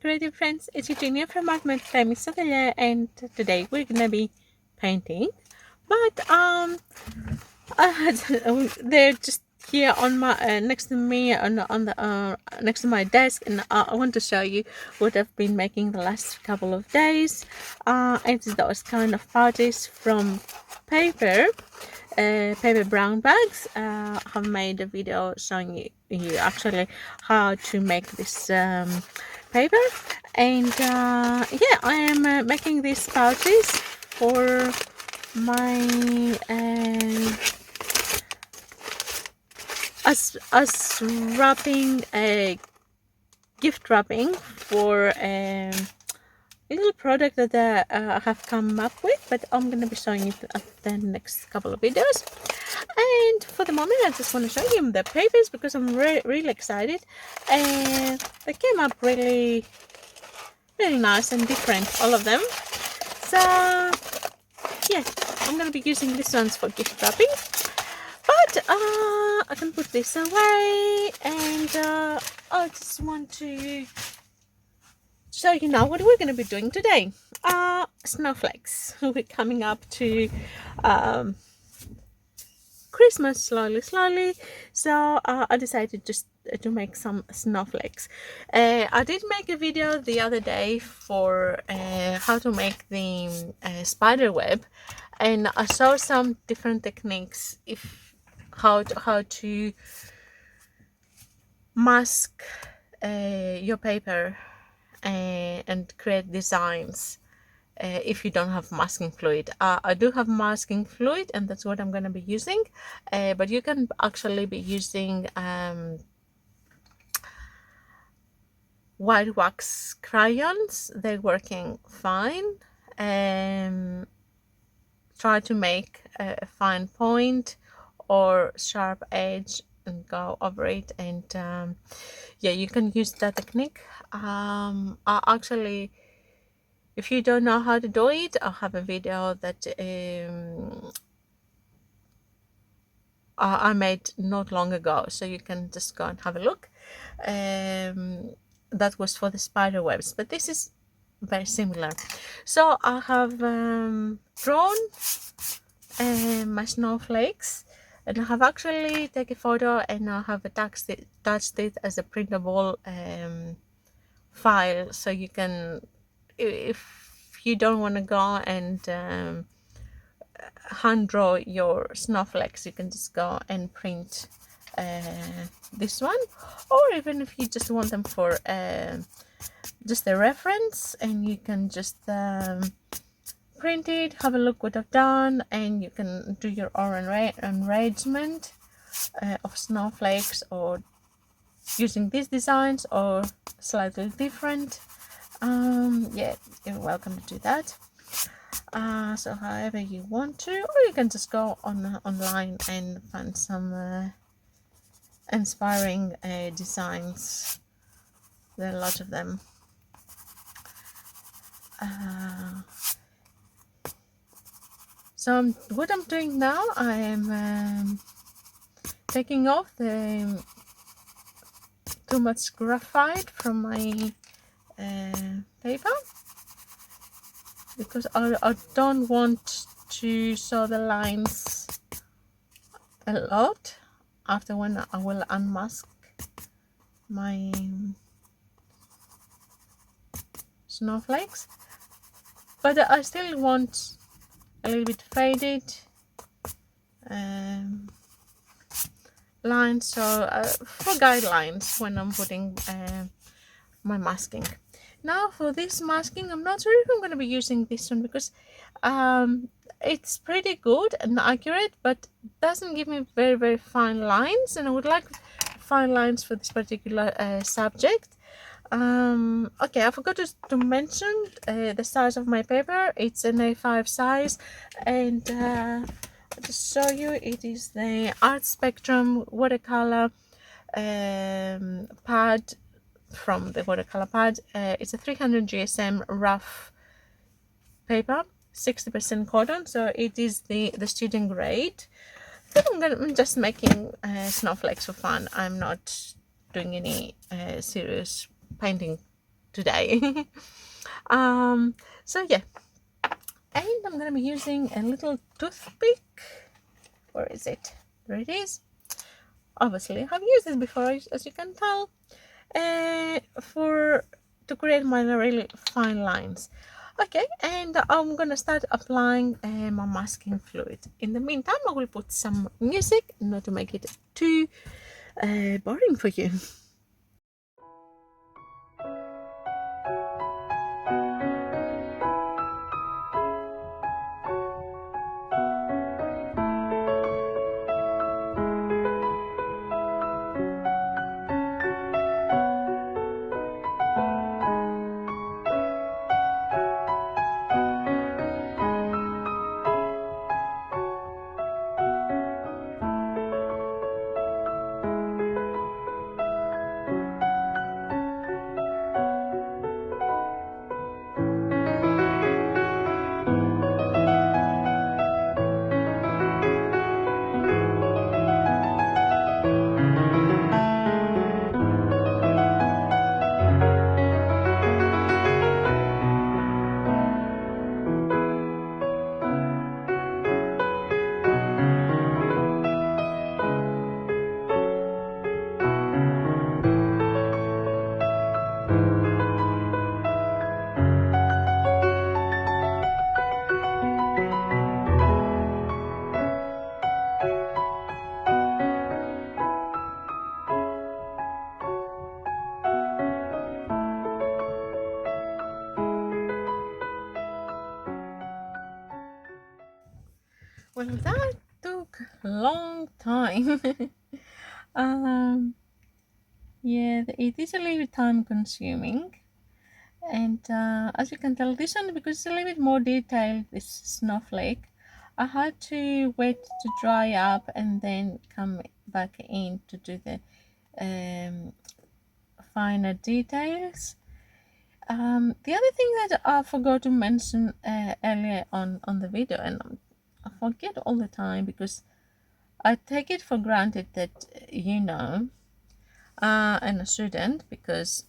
creative friends, it's Eugenia from Art My Famous Atelier, and today we're gonna be painting. But they're just here on my next to me on the next to my desk, and I want to show you what I've been making the last couple of days. It's those kind of parties from paper. Paper brown bags. I have made a video showing you actually how to make this paper, and yeah, I am making these pouches for my as wrapping gift wrapping for little product that I have come up with, but I'm going to be showing it at the next couple of videos. And for the moment, I just want to show you the papers because I'm really excited, and they came up really nice and different, all of them. So yeah, I'm going to be using these ones for gift wrapping, but I can put this away, and I just want to show you now what we're going to be doing today. Snowflakes. We're coming up to Christmas slowly, so I decided just to make some snowflakes. I did make a video the other day for how to make the spider web, and I saw some different techniques how to mask your paper and create designs if you don't have masking fluid. I do have masking fluid, and that's what I'm going to be using, but you can actually be using white wax crayons. They're working fine. Try to make a fine point or sharp edge and go over it, and yeah, you can use that technique. Actually, if you don't know how to do it, I have a video that I made not long ago, so you can just go and have a look. That was for the spider webs, but this is very similar. So I have drawn my snowflakes, and I have actually taken a photo, and I have attached it as a printable file, so you can, if you don't want to go and hand draw your snowflakes, you can just go and print this one, or even if you just want them for just a reference, and you can just print it, have a look what I've done, and you can do your own arrangement of snowflakes, or using these designs or slightly different. Yeah, you're welcome to do that. So however you want to, or you can just go online and find some inspiring designs. There are a lot of them. So what I'm doing now, I am taking off the too much graphite from my paper, because I don't want to show the lines a lot after when I will unmask my snowflakes, but I still want a little bit faded lines, so for guidelines when I'm putting my masking. Now for this masking, I'm not sure if I'm going to be using this one, because it's pretty good and accurate, but doesn't give me very fine lines, and I would like fine lines for this particular subject. Okay, I forgot to mention the size of my paper. It's an A5 size, and I'll just show you, it is the Art Spectrum watercolor pad from the watercolor pad. It's a 300 GSM rough paper, 60% cotton, so it is the student grade. I'm just making snowflakes for fun. I'm not doing any serious painting today. So yeah, and I'm gonna be using a little toothpick. Where is it? There it is. Obviously I've used this before, as you can tell, for to create my really fine lines. Okay, and I'm gonna start applying my masking fluid. In the meantime, I will put some music, not to make it too boring for you. Well, that took a long time. um, yeah, it is a little bit time consuming. And as you can tell, this one, because it's a little bit more detailed, this snowflake, I had to wait to dry up and then come back in to do the finer details. The other thing that I forgot to mention earlier on the video, and I forget all the time because I take it for granted that and I shouldn't, because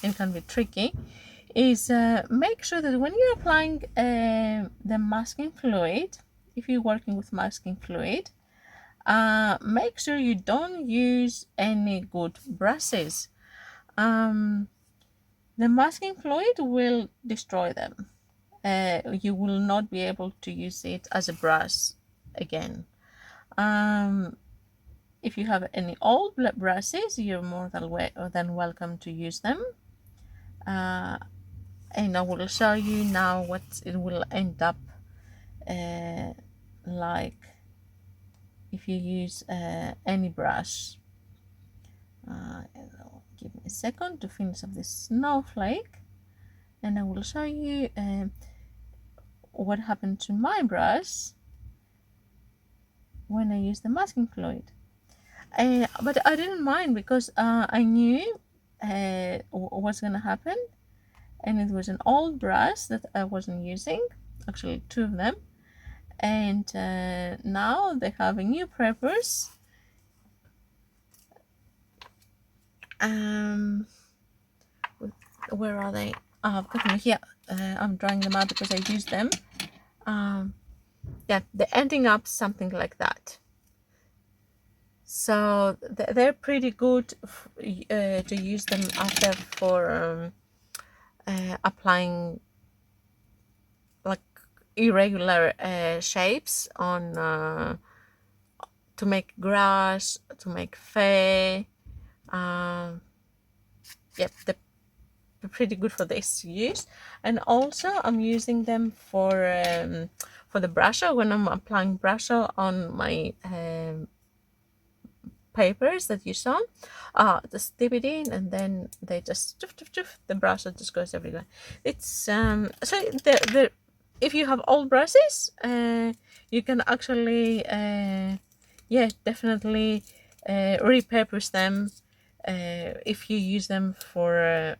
it can be tricky, is make sure that when you're applying the masking fluid, if you're working with masking fluid, make sure you don't use any good brushes. The masking fluid will destroy them. You will not be able to use it as a brush again. If you have any old brushes, you're more than welcome to use them. And I will show you now what it will end up like if you use any brush. Give me a second to finish off this snowflake, and I will show you what happened to my brush when I used the masking fluid. But I didn't mind, because I knew what's gonna happen, and it was an old brush that I wasn't using, actually two of them, and now they have a new purpose. Where are they? I've got them here. I'm drawing them out because I used them. Yeah, they're ending up something like that. So they're pretty good to use them after for applying like irregular shapes on to make grass, to make fur. Yep, they're pretty good for this to use. And also I'm using them for the brusher when I'm applying brusher on my papers that you saw. Just dip it in, and then they just the brusher just goes everywhere. It's so if you have old brushes, you can actually yeah, definitely repurpose them if you use them for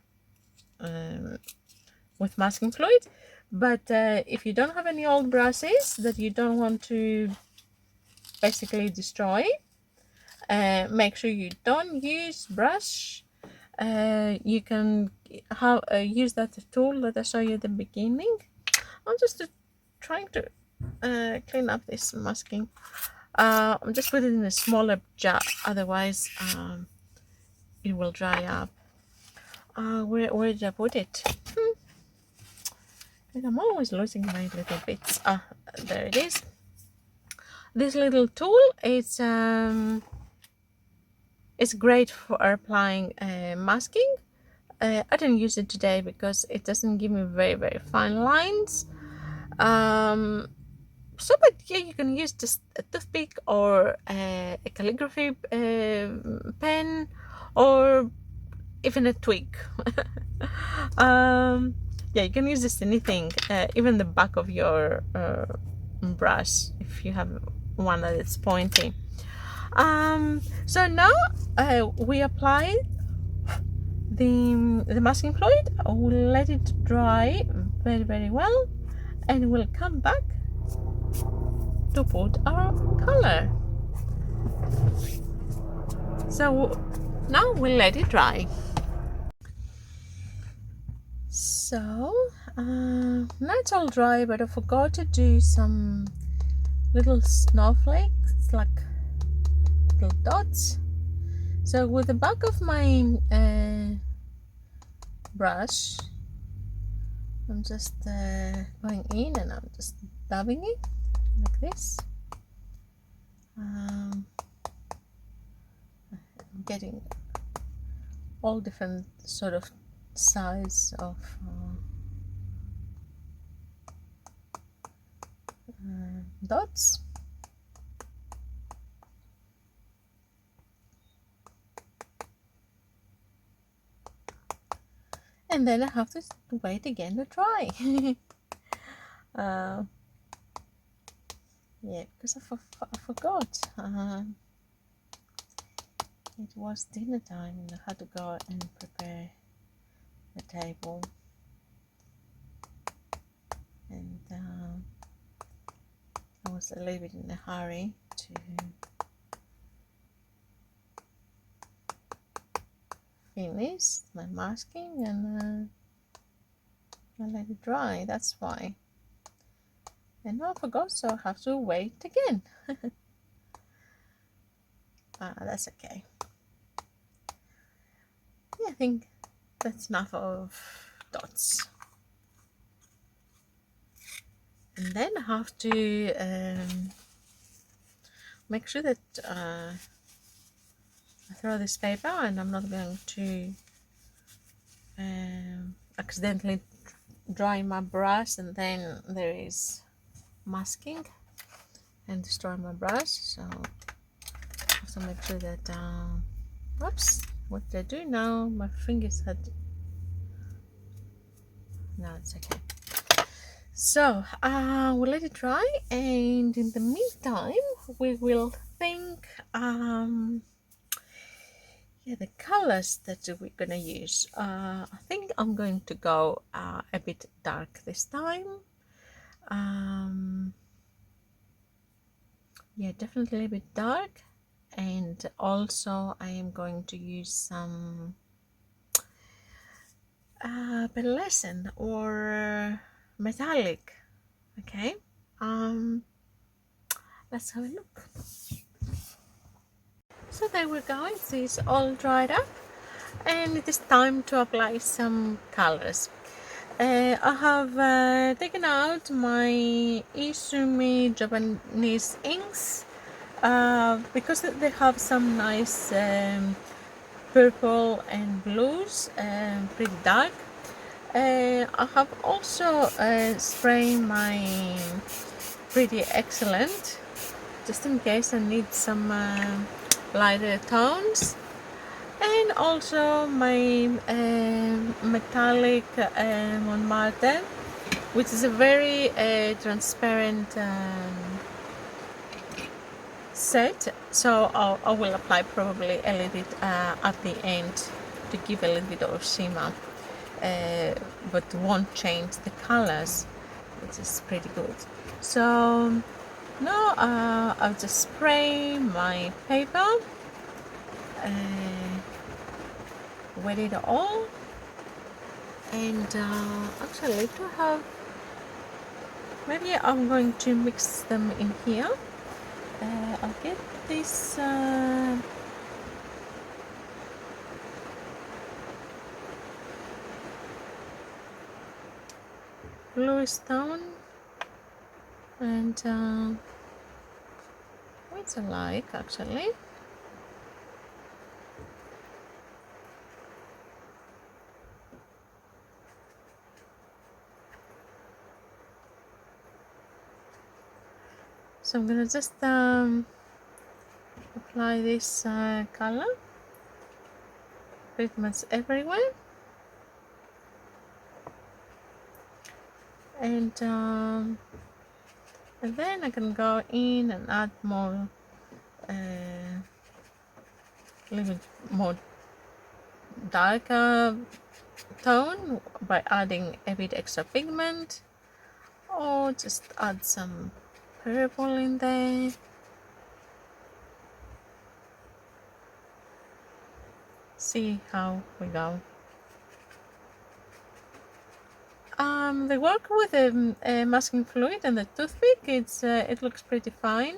with masking fluid. But if you don't have any old brushes that you don't want to basically destroy, make sure you don't use brush. You can how use that tool that I showed you at the beginning. I'm just trying to clean up this masking. I'm just putting it in a smaller jar, otherwise it will dry up. Where did I put it? I'm always losing my little bits. There it is. This little tool is it's great for applying masking. I didn't use it today because it doesn't give me very fine lines. So, but yeah, you can use just a toothpick or a calligraphy pen, or even a twig. Yeah, you can use this anything, even the back of your brush if you have one that is pointy. So now we apply the masking fluid. We'll let it dry very well, and we'll come back to put our color. So now we'll let it dry. So now it's all dry, but I forgot to do some little snowflakes, like little dots. So with the back of my brush, I'm just going in and I'm just dabbing it like this. I'm getting all different sort of size of dots. And then I have to wait again to dry. Yeah, because I forgot. It was dinner time and I had to go and prepare the table. And I was a little bit in a hurry to finish my masking, and I let it dry, that's why. And now I forgot, so I have to wait again. That's okay. Yeah, I think that's enough of dots. And then I have to make sure that I throw this paper, and I'm not going to accidentally dry my brush and then there is masking and destroy my brush. So I have to make sure that oops, what did I do now? My fingers had, no, it's okay. So we'll let it dry, and in the meantime we will think yeah, the colors that we're gonna use. I think I'm going to go a bit dark this time. Yeah, definitely a bit dark, and also I am going to use some pearlescent or metallic. Okay, let's have a look. So there we go, it's all dried up, and it is time to apply some colors. I have taken out my Izumi Japanese inks because they have some nice purple and blues, pretty dark. I have also sprayed my Pretty Excellent just in case I need some lighter tones, and also my metallic Montmartre, which is a very transparent set, so I will apply probably a little bit at the end to give a little bit of shimmer, but won't change the colors, which is pretty good. So now I'll just spray my paper, wet it all, And actually to have, maybe I'm going to mix them in here. I'll get this blue stone and what's it like actually? So I'm gonna just apply this color pretty much everywhere, and then I can go in and add more, a little bit more darker tone by adding a bit extra pigment, or just add some purple in there. See how we go. The work with the masking fluid and the toothpick, it looks pretty fine.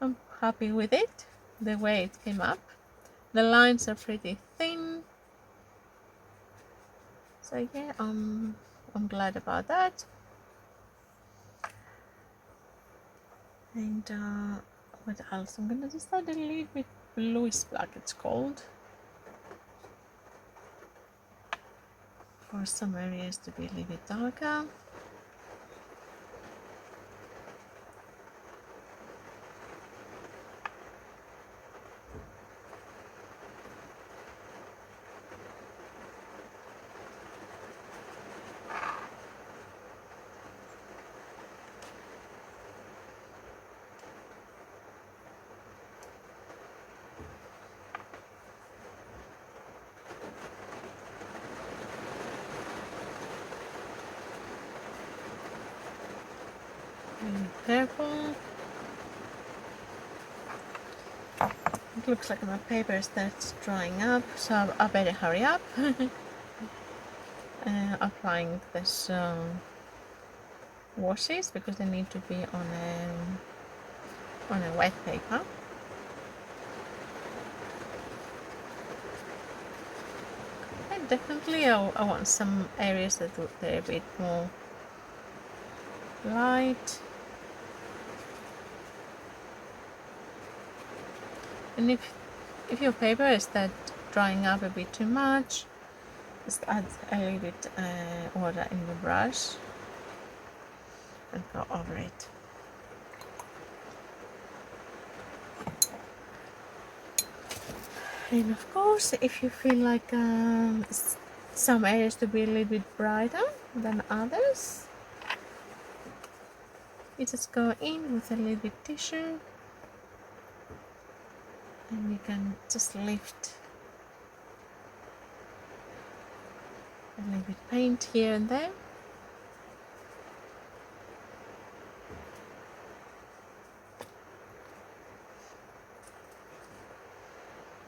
I'm happy with it, the way it came up. The lines are pretty thin, so yeah, I'm glad about that. And what else? I'm gonna just add a little bit bluish black, it's called, for some areas to be a little bit darker. Purple. It looks like my paper starts drying up, so I better hurry up. Applying this washes because they need to be on a wet paper. And definitely I want some areas that they're a bit more light. And if your paper is that drying up a bit too much, just add a little bit water in the brush and go over it. And of course, if you feel like some areas to be a little bit brighter than others, you just go in with a little bit tissue and you can just lift a little bit paint here and there.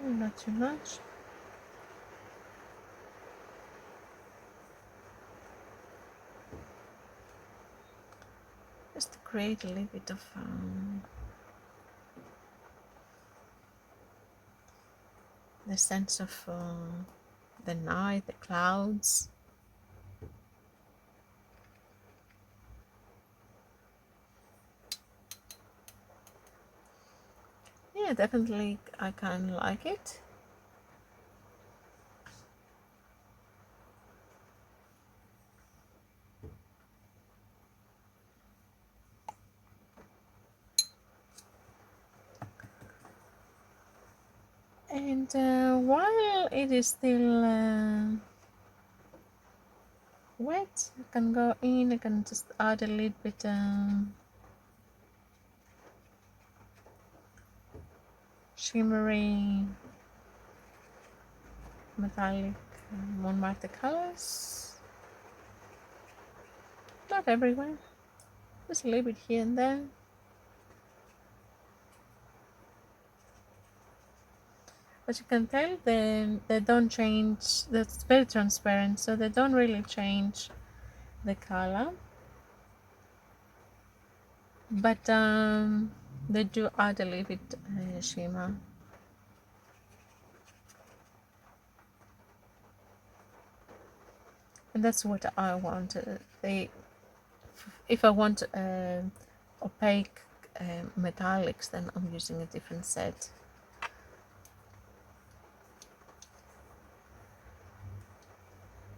Not too much. Just to create a little bit of the sense of the night, the clouds. Yeah, definitely I kind of like it. And while it is still wet, I can go in, I can just add a little bit shimmery metallic watercolors. Not everywhere, just a little bit here and there. But you can tell they don't change. That's very transparent, so they don't really change the color. But they do add a little bit shimmer. And that's what I want. If I want opaque metallics, then I'm using a different set.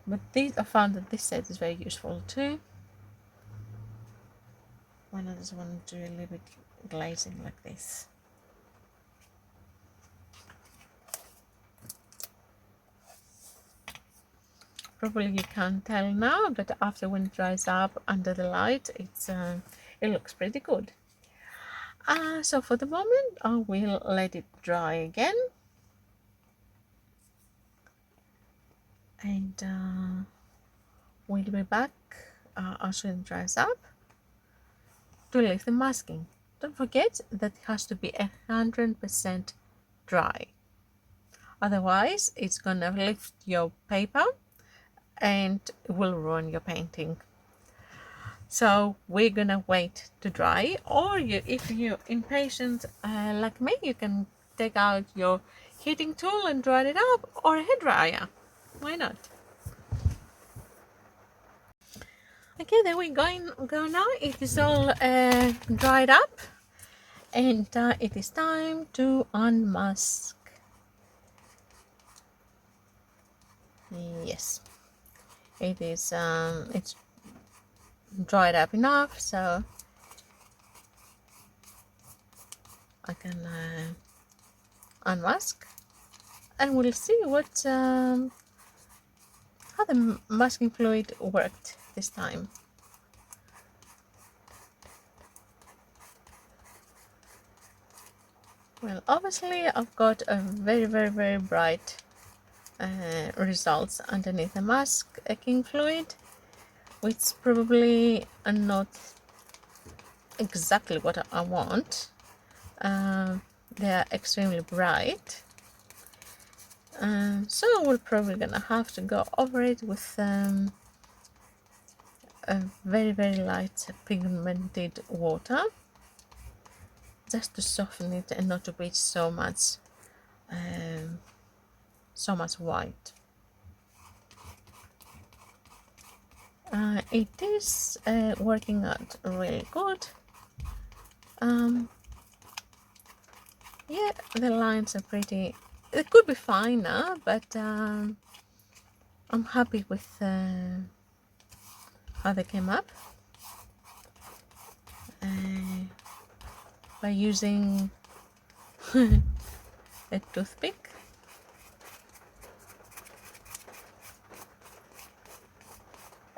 But I found that this set is very useful too. When I just want to do a little bit glazing like this. Probably you can't tell now, but after when it dries up under the light, it looks pretty good. So for the moment, I will let it dry again. And we'll be back after it dries up to leave the masking. Don't forget that it has to be 100% dry. Otherwise, it's gonna lift your paper and it will ruin your painting. So we're gonna wait to dry, or if you're impatient like me, you can take out your heating tool and dry it up, or a hairdryer. Why not? Okay, there we go now. It is all dried up, and it is time to unmask. Yes, it is. It's dried up enough, so I can unmask, and we'll see what how the masking fluid worked this time. Well, obviously I've got a very bright results underneath the masking fluid, which probably are not exactly what I want. They are extremely bright, so we're probably gonna have to go over it with a very light pigmented water, just to soften it and not to be so much white. It is working out really good. Yeah, the lines are pretty. It could be finer, but I'm happy with how they came up by using a toothpick.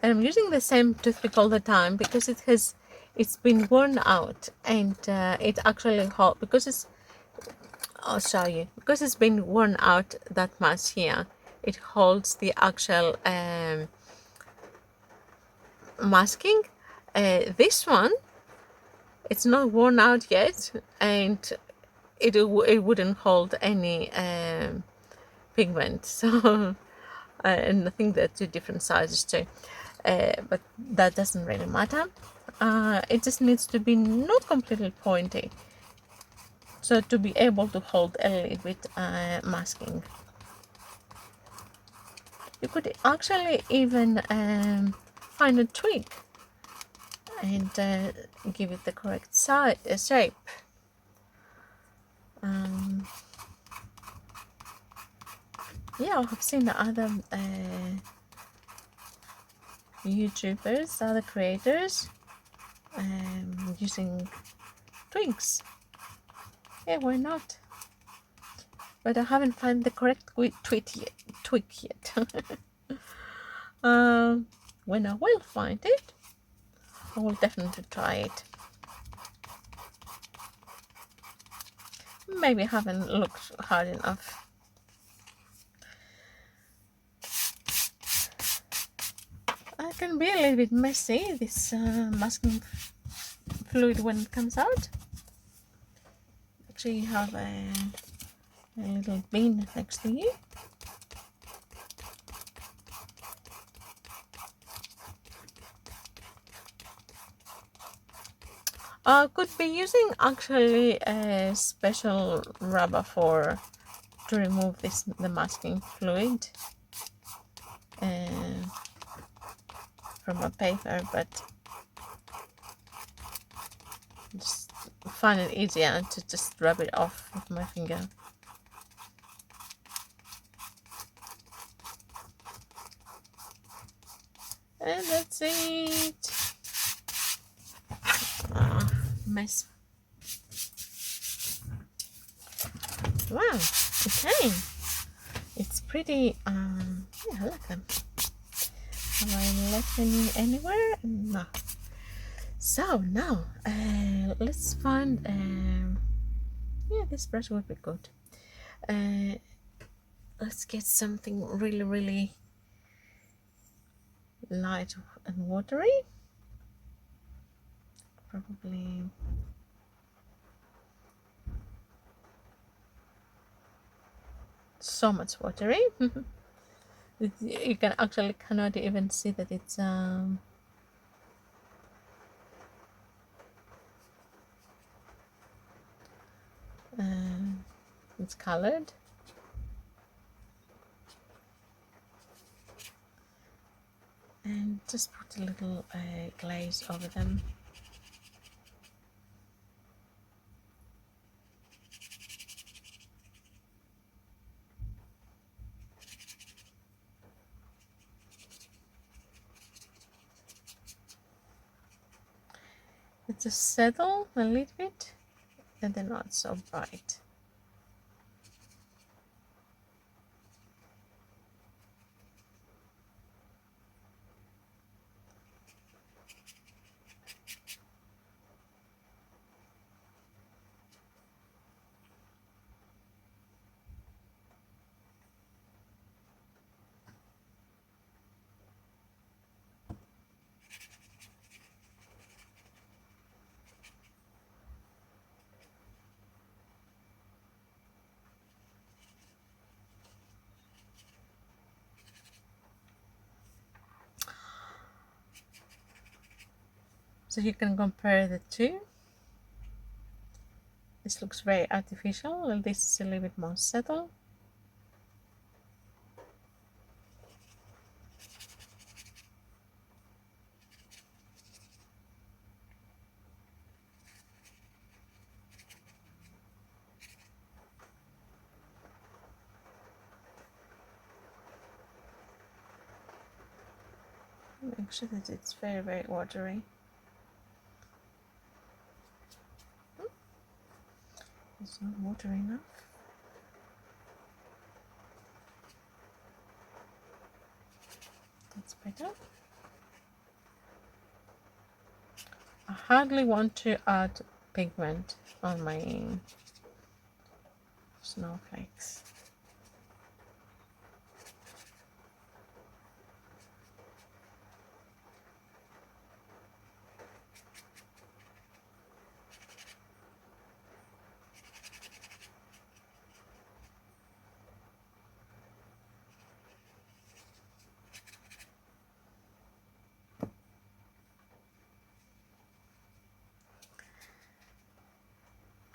And I'm using the same toothpick all the time because it's been worn out, and it actually holds, because I'll show you, because it's been worn out that much here, it holds the actual masking. This one, it's not worn out yet, and it wouldn't hold any pigment, so and I think they're two different sizes too, but that doesn't really matter. It just needs to be not completely pointy, so to be able to hold a little bit masking. You could actually even find a twig and give it the correct shape. Yeah, I've seen other YouTubers, other creators using twigs. Yeah, why not? But I haven't found the correct twig yet. When I will find it, I will definitely try it. Maybe I haven't looked hard enough. I can be a little bit messy, this masking fluid, when it comes out. Actually, you have a little bin next to you. Could be using actually a special rubber to remove the masking fluid from a paper, but just find it easier to just rub it off with my finger. And that's it. Mess. Wow, okay. It's pretty, yeah, I like them. Have I left any anywhere? No. So now, let's find, yeah, this brush would be good. Let's get something really, really light and watery. Probably so much watery. You can actually cannot even see that it's colored. And just put a little glaze over them. It's a settle a little bit, and they're not so bright. So you can compare the two. This looks very artificial, and this is a little bit more subtle. Make sure that it's very, very watery. It's not watery enough. That's better. I hardly want to add pigment on my snowflakes.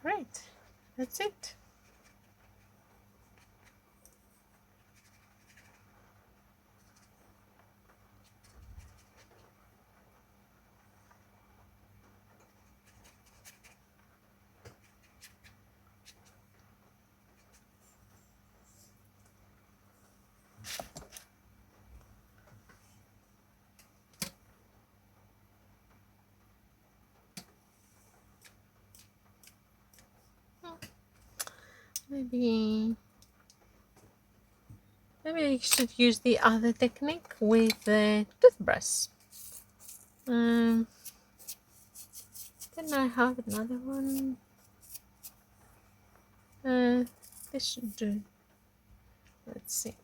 Great, that's it. Maybe I should use the other technique with the toothbrush. Then I have another one. This should do. Let's see.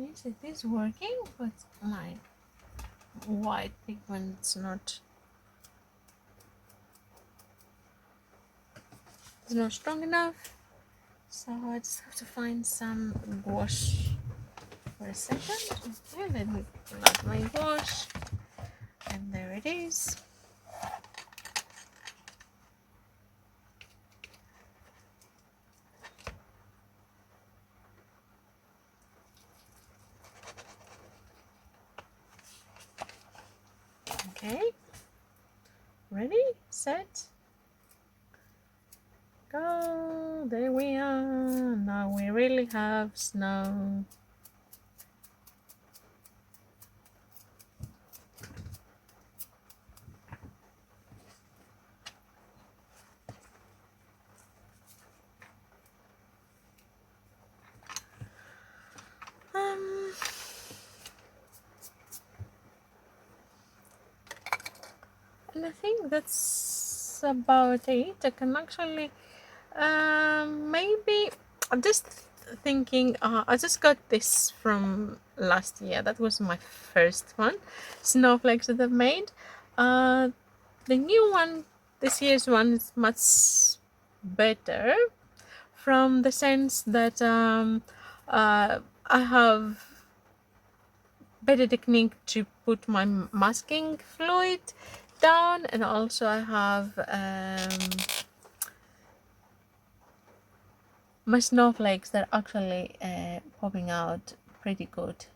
Yes, it is working, but my white pigment's not strong enough. So I just have to find some gouache for a second. Okay, let me pull out my gouache, and there it is. Okay, ready, set, go. There we are. Now we really have snow. And I think that's about it. I can actually maybe I'm just thinking I just got this from last year. That was my first one, snowflakes that I've made. The new one, this year's one, is much better from the sense that I have better technique to put my masking fluid down, and also I have my snowflakes that are actually popping out pretty good.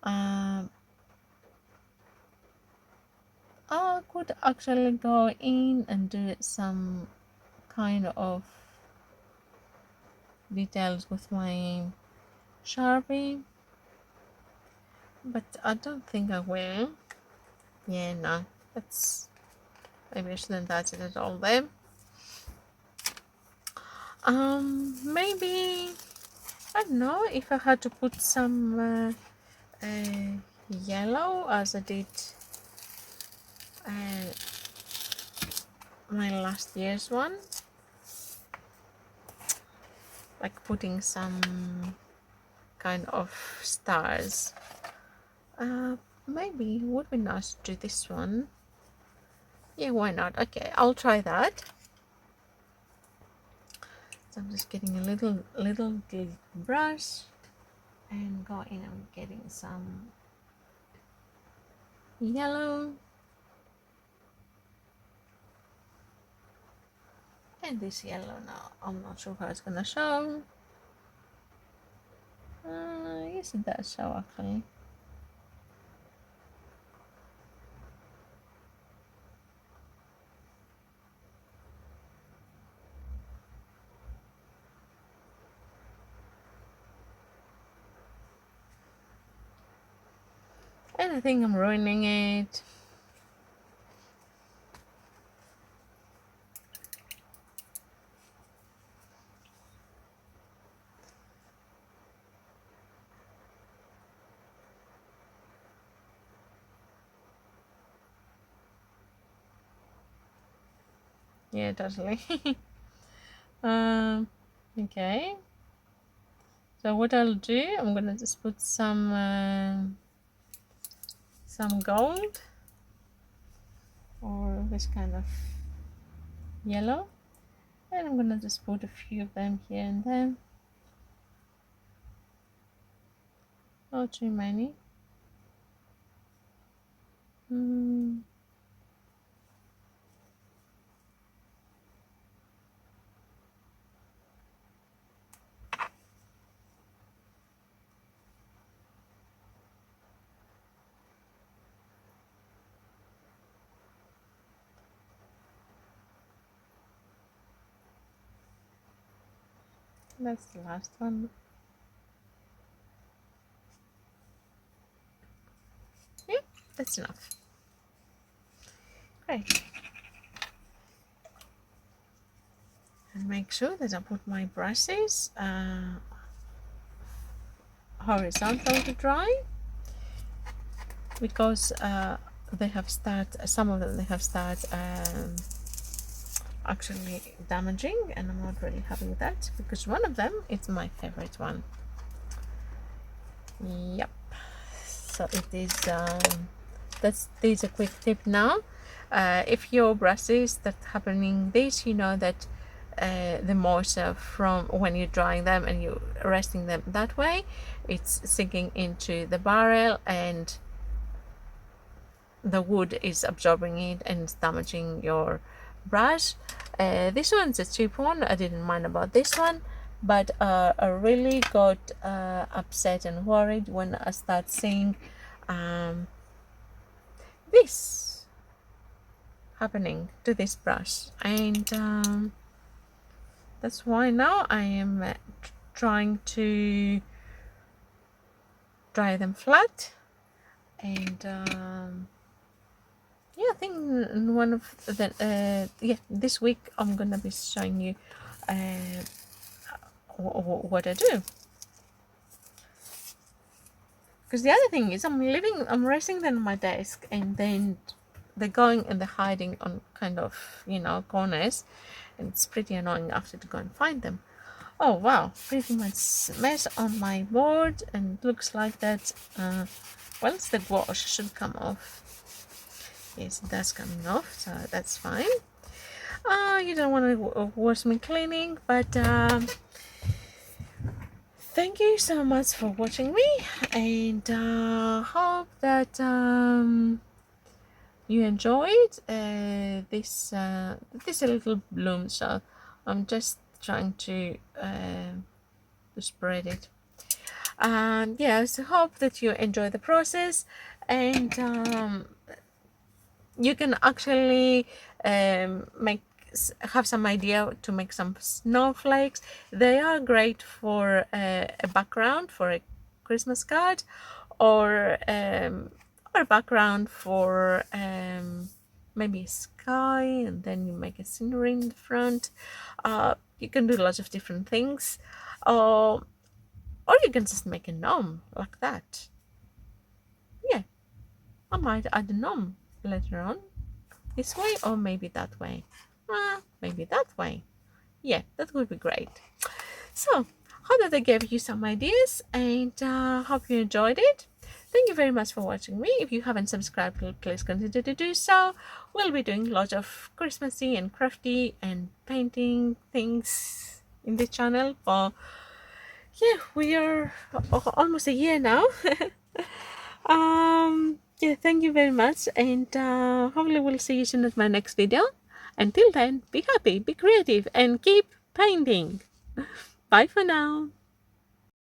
I could actually go in and do some kind of details with my Sharpie, but I don't think I will. Yeah, no, that's maybe I shouldn't touch it at all there. Maybe I don't know if I had to put some yellow as I did my last year's one, like putting some kind of stars. Maybe it would be nice to do this one. Yeah, why not? Okay, I'll try that. So I'm just getting a little brush and go in and getting some yellow. And this yellow now, I'm not sure how it's gonna show. Yes, it does show actually. And I think I'm ruining it. Yeah, totally. Okay. So what I'll do, I'm gonna just put some gold or this kind of yellow, and I'm gonna just put a few of them here and there. Not too many. That's the last one. Yeah, that's enough. Great. And make sure that I put my brushes horizontal to dry, because they have some of them they have started actually damaging, and I'm not really happy with that, because one of them is my favorite one. Yep. So it is there's a quick tip now. If your brushes that happening this, you know that the moisture from when you're drying them and you're resting them that way, it's sinking into the barrel and the wood is absorbing it and it's damaging your brush. This one's a cheap one. I didn't mind about this one, but I really got upset and worried when I start seeing this happening to this brush, and that's why now I am trying to dry them flat. And yeah, I think in one of the this week I'm gonna be showing you what I do. Because the other thing is I'm resting them on my desk, and then they're going and they're hiding on kind of, you know, corners, and it's pretty annoying after to go and find them. Oh wow, pretty much mess on my board, and looks like that once the wash should come off. Yes, that's coming off, so that's fine. You don't want to wash me cleaning, but thank you so much for watching me, and hope that you enjoyed this little bloom. So I'm just trying to spread it. Yeah, so hope that you enjoy the process, and you can actually have some idea to make some snowflakes. They are great for a background for a Christmas card, or a background for maybe a sky, and then you make a scenery in the front. You can do lots of different things, or you can just make a gnome like that. Yeah, I might add a gnome later on, this way or maybe that way. Maybe that way. Yeah, that would be great. So hope that I gave you some ideas, and hope you enjoyed it. Thank you very much for watching me. If you haven't subscribed, please continue to do so. We'll be doing lots of Christmassy and crafty and painting things in the channel for, yeah, we are almost a year now. Yeah, thank you very much, and hopefully we'll see you soon at my next video. Until then, be happy, be creative, and keep painting. Bye for now.